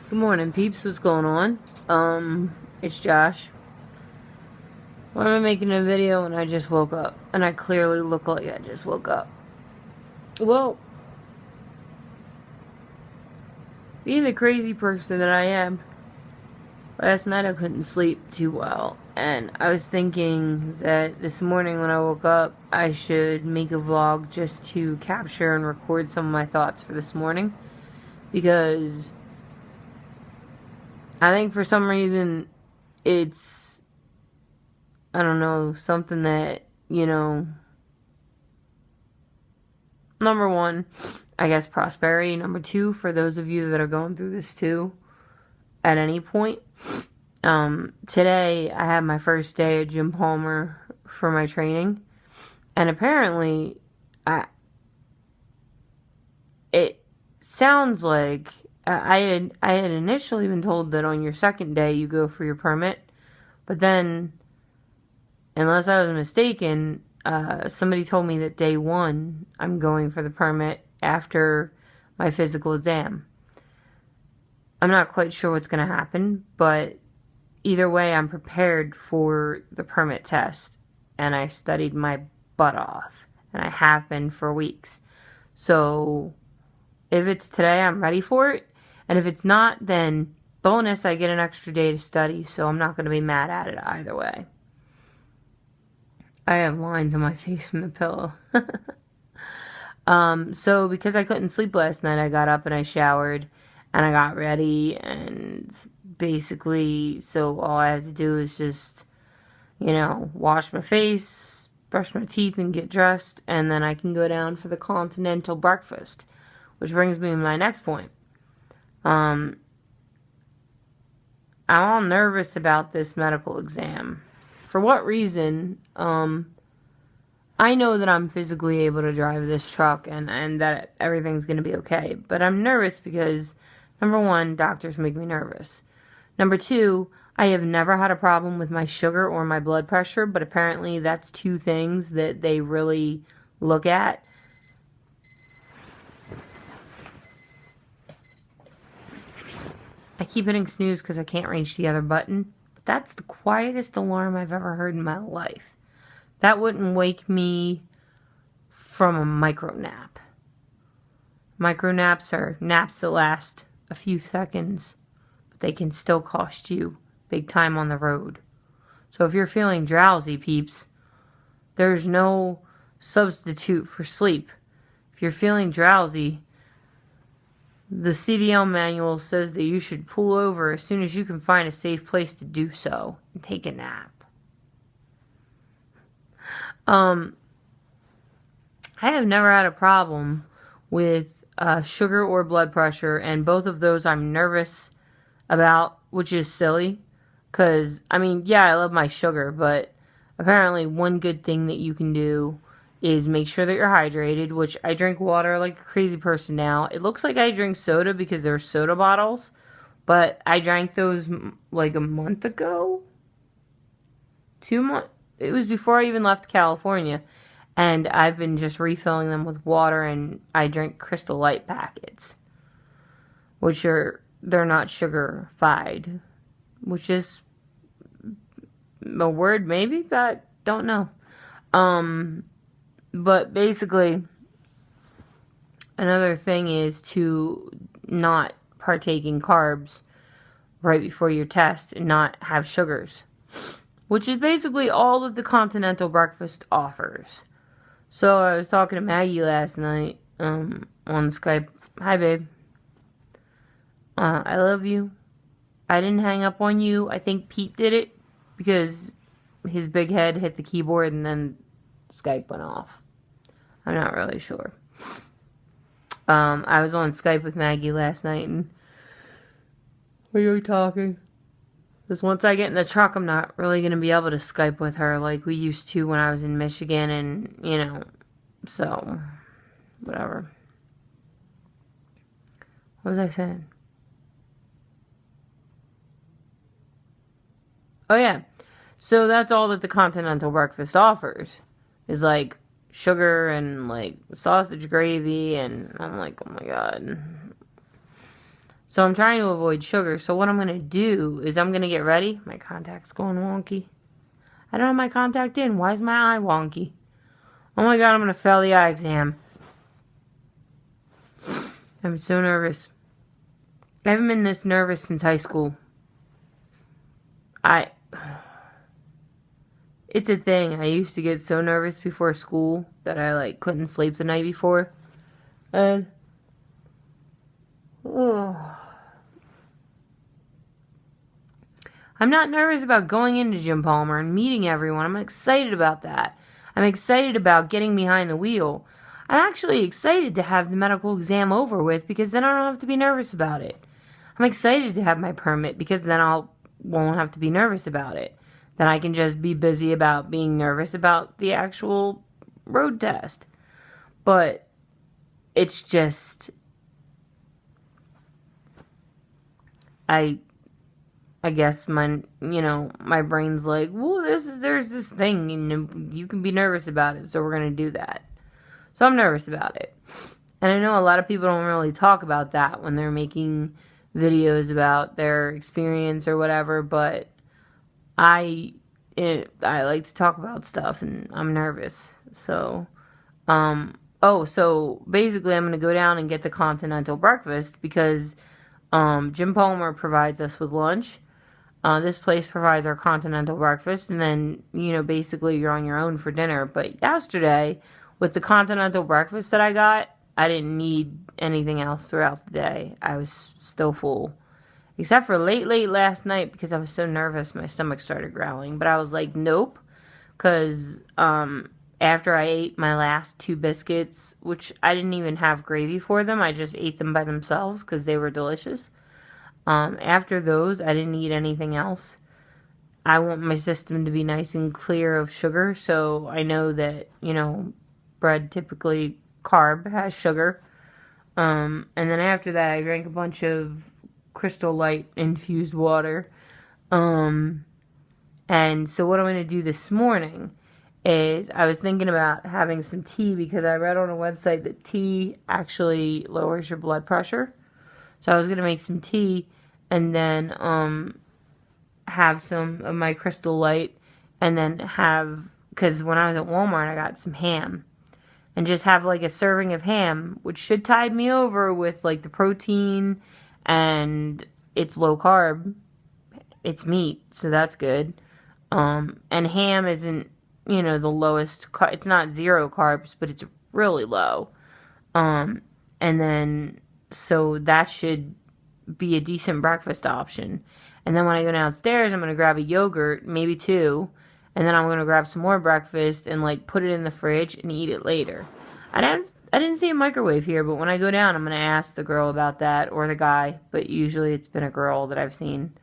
Good morning, peeps. What's going on? It's Josh. Why am I making a video when I just woke up? And I clearly look like I just woke up. Well, being the crazy person that I am, last night I couldn't sleep too well. And I was thinking that this morning when I woke up, I should make a vlog just to capture and record some of my thoughts for this morning. Because I think for some reason it's, I don't know, something that, number one, I guess prosperity. Number two, for those of you that are going through this too, at any point. Today I had my first day at Jim Palmer for my training, and apparently, it sounds like I had initially been told that on your second day you go for your permit, but then, unless I was mistaken, somebody told me that day one I'm going for the permit after my physical exam. I'm not quite sure what's going to happen, but either way, I'm prepared for the permit test, and I studied my butt off, and I have been for weeks. So, if it's today, I'm ready for it, and if it's not, then bonus, I get an extra day to study, so I'm not going to be mad at it either way. I have lines on my face from the pillow. So because I couldn't sleep last night, I got up and I showered and I got ready, and basically, so all I have to do is just, wash my face, brush my teeth, and get dressed, and then I can go down for the continental breakfast, which brings me to my next point. I'm all nervous about this medical exam. For what reason? I know that I'm physically able to drive this truck and that everything's going to be okay. But I'm nervous because, number one, doctors make me nervous. Number two, I have never had a problem with my sugar or my blood pressure, but apparently that's two things that they really look at. I keep hitting snooze because I can't reach the other button. But that's the quietest alarm I've ever heard in my life. That wouldn't wake me from a micro nap. Micro naps are naps that last a few seconds, but they can still cost you big time on the road. So if you're feeling drowsy, peeps, there's no substitute for sleep. If you're feeling drowsy, the CDL manual says that you should pull over as soon as you can find a safe place to do so and take a nap. I have never had a problem with sugar or blood pressure, and both of those I'm nervous about, which is silly. Because, yeah, I love my sugar, but apparently one good thing that you can do is make sure that you're hydrated, which I drink water like a crazy person now. It looks like I drink soda because they're soda bottles, but I drank those like a month ago. 2 months. It was before I even left California, and I've been just refilling them with water, and I drink Crystal Light packets, they're not sugar-fied, which is a word maybe, but don't know. But basically, another thing is to not partake in carbs right before your test and not have sugars, which is basically all of the continental breakfast offers. So I was talking to Maggie last night on Skype. Hi, babe. I love you. I didn't hang up on you. I think Pete did it because his big head hit the keyboard and then Skype went off. I'm not really sure. I was on Skype with Maggie last night, and we were talking. Because once I get in the truck, I'm not really going to be able to Skype with her like we used to when I was in Michigan, and, so, whatever. What was I saying? Oh, yeah. So that's all that the continental breakfast offers. Is, like, sugar and, like, sausage gravy, and I'm like, oh my god. So I'm trying to avoid sugar. So what I'm going to do is I'm going to get ready. My contact's going wonky. I don't have my contact in. Why is my eye wonky? Oh my god, I'm going to fail the eye exam. I'm so nervous. I haven't been this nervous since high school. It's a thing. I used to get so nervous before school that I, like, couldn't sleep the night before. And, I'm not nervous about going into Jim Palmer and meeting everyone. I'm excited about that. I'm excited about getting behind the wheel. I'm actually excited to have the medical exam over with because then I don't have to be nervous about it. I'm excited to have my permit because then won't have to be nervous about it. Then I can just be busy about being nervous about the actual road test. But it's just, I guess my brain's like, well, there's this thing and you can be nervous about it, so we're going to do that. So I'm nervous about it. And I know a lot of people don't really talk about that when they're making videos about their experience or whatever, but I like to talk about stuff and I'm nervous. So, so basically I'm going to go down and get the continental breakfast because Jim Palmer provides us with lunch. This place provides our continental breakfast, and then, basically you're on your own for dinner. But yesterday, with the continental breakfast that I got, I didn't need anything else throughout the day. I was still full. Except for late last night, because I was so nervous, my stomach started growling. But I was like, nope. Because after I ate my last 2 biscuits, which I didn't even have gravy for them, I just ate them by themselves because they were delicious. After those, I didn't eat anything else. I want my system to be nice and clear of sugar, so I know that, bread typically carb has sugar. And then after that, I drank a bunch of Crystal Light infused water. And so what I'm going to do this morning is I was thinking about having some tea because I read on a website that tea actually lowers your blood pressure. So I was going to make some tea and then have some of my Crystal Light and then because when I was at Walmart I got some ham. And just have like a serving of ham, which should tide me over with like the protein and it's low carb. It's meat, so that's good. And ham isn't, the lowest, it's not 0 carbs, but it's really low. And then, so that should be a decent breakfast option. And then when I go downstairs, I'm going to grab a yogurt, maybe 2, and then I'm going to grab some more breakfast and like put it in the fridge and eat it later. I didn't see a microwave here, but when I go down, I'm going to ask the girl about that, or the guy, but usually it's been a girl that I've seen.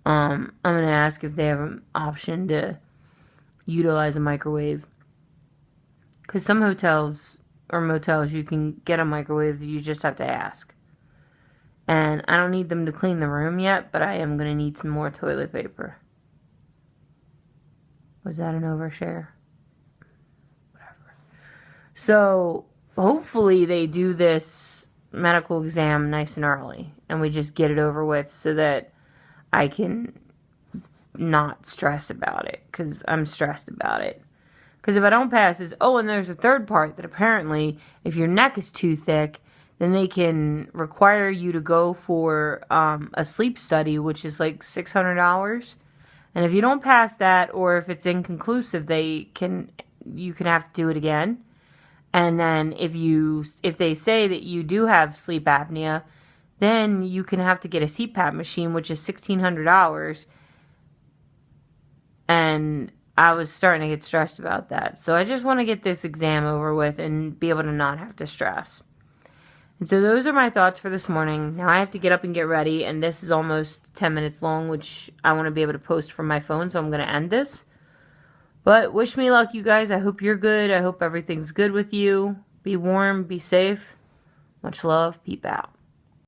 I'm going to ask if they have an option to utilize a microwave. Because some hotels or motels, you can get a microwave, you just have to ask. And I don't need them to clean the room yet, but I am going to need some more toilet paper. Was that an overshare? Whatever. So, hopefully they do this medical exam nice and early, and we just get it over with so that I can not stress about it, because I'm stressed about it. Because if I don't pass this, and there's a third part that apparently, if your neck is too thick, then they can require you to go for a sleep study, which is like $600. And if you don't pass that, or if it's inconclusive, you can have to do it again. And then if they say that you do have sleep apnea, then you can have to get a CPAP machine, which is $1,600. And I was starting to get stressed about that. So I just want to get this exam over with and be able to not have to stress. And so those are my thoughts for this morning. Now I have to get up and get ready, and this is almost 10 minutes long, which I want to be able to post from my phone, so I'm going to end this. But wish me luck, you guys. I hope you're good. I hope everything's good with you. Be warm, be safe. Much love. Peep out.